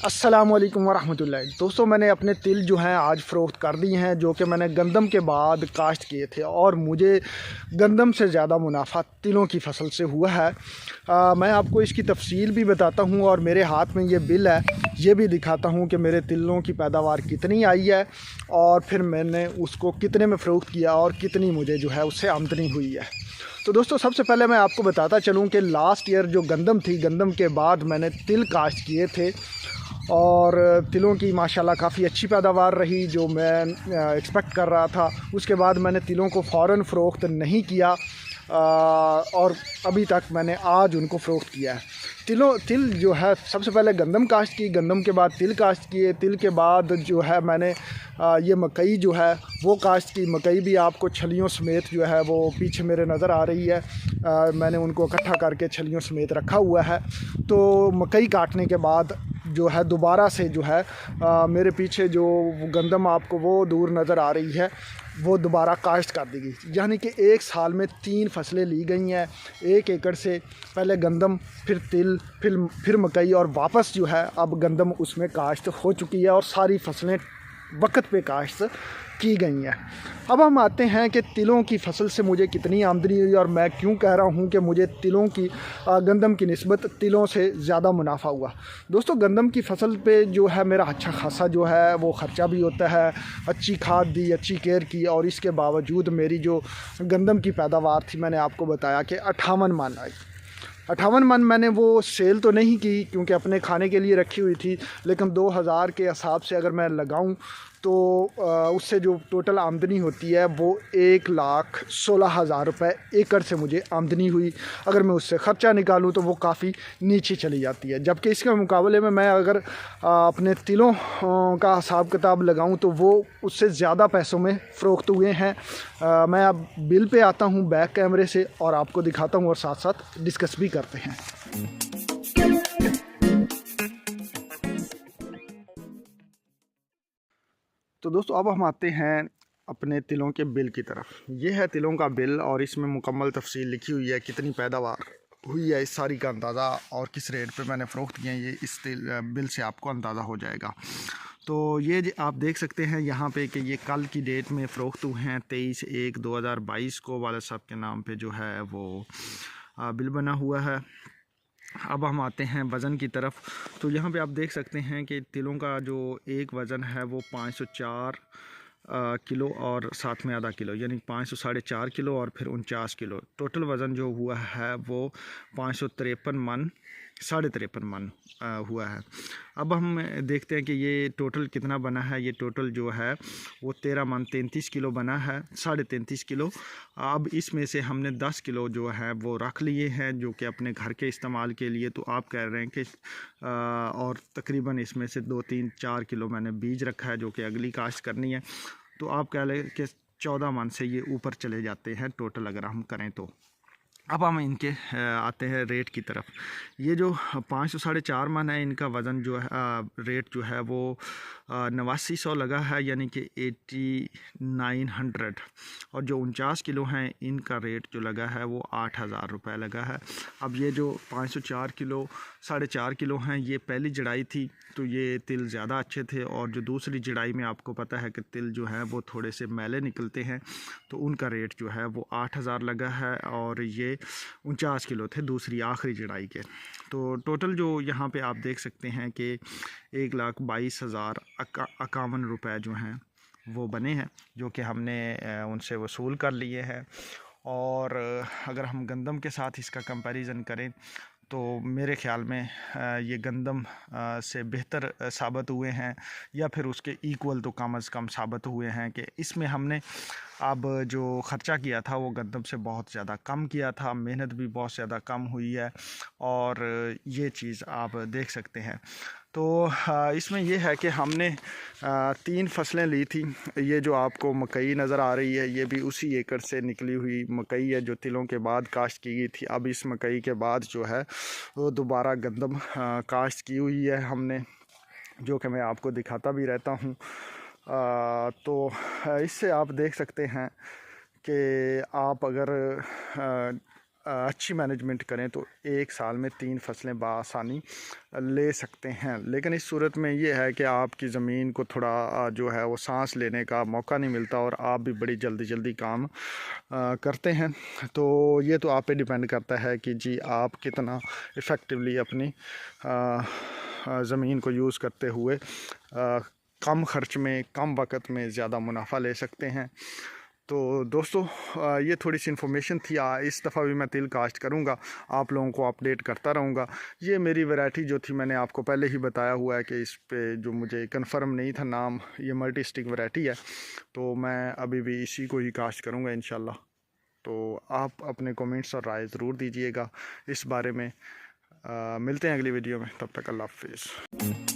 अस्सलामुअलैकुम वरहमतुल्लाह। दोस्तों, मैंने अपने तिल जो हैं आज फ़रोख्त कर दिए हैं, जो कि मैंने गंदम के बाद काश्त किए थे, और मुझे गंदम से ज़्यादा मुनाफा तिलों की फसल से हुआ है। मैं आपको इसकी तफसील भी बताता हूँ, और मेरे हाथ में ये बिल है, ये भी दिखाता हूँ कि मेरे तिलों की पैदावार कितनी आई है, और फिर मैंने उसको कितने में फ़रोख्त किया और कितनी मुझे जो है उससे आमदनी हुई है। तो दोस्तों, सबसे पहले मैं आपको बताता चलूँ कि लास्ट ईयर जो गंदम थी, गंदम के बाद मैंने तिल काश्त किए थे, और तिलों की माशाल्लाह काफ़ी अच्छी पैदावार रही जो मैं एक्सपेक्ट कर रहा था। उसके बाद मैंने तिलों को फ़ौरन फ़रोख्त नहीं किया, और अभी तक मैंने आज उनको फ़रोख्त किया है। तिल जो है, सबसे पहले गंदम काश्त की, गंदम के बाद तिल काश्त किए, तिल के बाद जो है मैंने ये मकई जो है वो काश्त की। मकई भी आपको छलियों समेत जो है वो पीछे मेरे नज़र आ रही है। मैंने उनको इकट्ठा करके छलियों समेत रखा हुआ है। तो मकई काटने के बाद जो है दोबारा से जो है मेरे पीछे जो गंदम आपको वो दूर नज़र आ रही है, वो दोबारा काश्त कर दी गई। यानी कि एक साल में 3 फसलें ली गई हैं 1 एकड़ से। पहले गंदम, फिर तिल, फिर मकई, और वापस जो है अब गंदम उसमें काश्त हो चुकी है, और सारी फसलें वक्त पे काश्त की गई हैं। अब हम आते हैं कि तिलों की फसल से मुझे कितनी आमदनी हुई, और मैं क्यों कह रहा हूं कि मुझे तिलों की गंदम की निस्बत तिलों से ज़्यादा मुनाफा हुआ। दोस्तों, गंदम की फसल पे जो है मेरा अच्छा खासा जो है वो ख़र्चा भी होता है। अच्छी खाद दी, अच्छी केयर की, और इसके बावजूद मेरी जो गंदम की पैदावार थी, मैंने आपको बताया कि 58 मन आई। 58 मन मैंने वो सेल तो नहीं की क्योंकि अपने खाने के लिए रखी हुई थी, लेकिन 2000 के हिसाब से अगर मैं लगाऊं तो उससे जो टोटल आमदनी होती है वो 1,16,000 रुपये एकड़ से मुझे आमदनी हुई। अगर मैं उससे ख़र्चा निकालूं तो वो काफ़ी नीचे चली जाती है। जबकि इसके मुकाबले में मैं अगर अपने तिलों का हिसाब किताब लगाऊं तो वो उससे ज़्यादा पैसों में फ़रोख्त हुए हैं। मैं अब बिल पे आता हूं बैक कैमरे से, और आपको दिखाता हूं, और साथ साथ डिस्कस भी करते हैं। तो दोस्तों, अब हम आते हैं अपने तिलों के बिल की तरफ। ये है तिलों का बिल, और इसमें मुकम्मल तफसील लिखी हुई है, कितनी पैदावार हुई है इस सारी का अंदाज़ा, और किस रेट पे मैंने फ़रोख्त किया है, ये इस बिल से आपको अंदाज़ा हो जाएगा। तो ये आप देख सकते हैं यहाँ पे कि ये कल की डेट में फ़रोख्त हुए हैं 23/1/2022 को। वाले साहब के नाम पे जो है वो बिल बना हुआ है। अब हम आते हैं वज़न की तरफ। तो यहाँ पे आप देख सकते हैं कि तिलों का जो एक वज़न है वो 504 किलो, और साथ में आधा किलो, यानी 504 किलो, और फिर 49 किलो। टोटल वज़न जो हुआ है वो 553 मन, 53.5 मन हुआ है। अब हम देखते हैं कि ये टोटल कितना बना है। ये टोटल जो है वो 13 मन 33 किलो बना है, 33.5 किलो। अब इसमें से हमने 10 किलो जो है वो रख लिए हैं, जो कि अपने घर के इस्तेमाल के लिए। तो आप कह रहे हैं कि और तकरीबन इसमें से 2-3-4 किलो मैंने बीज रखा है, जो कि अगली काश्त करनी है। तो आप कह लें कि 14 मन से ये ऊपर चले जाते हैं टोटल अगर हम करें तो। अब हम इनके आते हैं रेट की तरफ। ये जो 5 से 4.5 मन है, इनका वज़न जो है रेट जो है वो 8900 लगा है, यानी कि 8900। और जो 49 किलो हैं, इनका रेट जो लगा है वो 8000 रुपये लगा है। अब ये जो 504 किलो 4.5 किलो हैं, ये पहली जड़ाई थी, तो ये तिल ज़्यादा अच्छे थे। और जो दूसरी जड़ाई में आपको पता है कि तिल जो है वो थोड़े से मैले निकलते हैं, तो उनका रेट जो है वो 8000 लगा है। और ये 49 किलो थे दूसरी आखिरी जड़ाई के। तो टोटल जो यहाँ पे आप देख सकते हैं कि 1,22,051 रुपये जो हैं वो बने हैं, जो कि हमने उनसे वसूल कर लिए हैं। और अगर हम गंदम के साथ इसका कंपैरिजन करें तो मेरे ख़्याल में ये गंदम से बेहतर साबित हुए हैं, या फिर उसके इक्वल तो कम अज़ कम साबित हुए हैं। कि इसमें हमने अब जो ख़र्चा किया था वो गंदम से बहुत ज़्यादा कम किया था, मेहनत भी बहुत ज़्यादा कम हुई है, और ये चीज़ आप देख सकते हैं। तो इसमें ये है कि हमने 3 फसलें ली थी। ये जो आपको मकई नज़र आ रही है, ये भी उसी एकड़ से निकली हुई मकई है जो तिलों के बाद काश्त की गई थी। अब इस मकई के बाद जो है वो दोबारा गंदम काश्त की हुई है हमने, जो कि मैं आपको दिखाता भी रहता हूँ। तो इससे आप देख सकते हैं कि आप अगर अच्छी मैनेजमेंट करें तो एक साल में 3 फसलें बासानी ले सकते हैं। लेकिन इस सूरत में ये है कि आपकी ज़मीन को थोड़ा जो है वो सांस लेने का मौका नहीं मिलता और आप भी बड़ी जल्दी जल्दी काम करते हैं। तो ये तो आप पे डिपेंड करता है कि जी आप कितना इफ़ेक्टिवली अपनी ज़मीन को यूज़ करते हुए कम ख़र्च में कम वक्त में ज़्यादा मुनाफा ले सकते हैं। तो दोस्तों ये थोड़ी सी इन्फॉर्मेशन थी। इस दफ़ा भी मैं तिल काश्त करूँगा, आप लोगों को अपडेट करता रहूँगा। ये मेरी वैरायटी जो थी मैंने आपको पहले ही बताया हुआ है कि इस पे जो मुझे कंफर्म नहीं था नाम, ये मल्टी स्टिक वैरायटी है। तो मैं अभी भी इसी को ही काश्त करूँगा इंशाल्लाह। तो आप अपने कमेंट्स और राय ज़रूर दीजिएगा इस बारे में। मिलते हैं अगली वीडियो में, तब तक अल्लाह हाफिज़।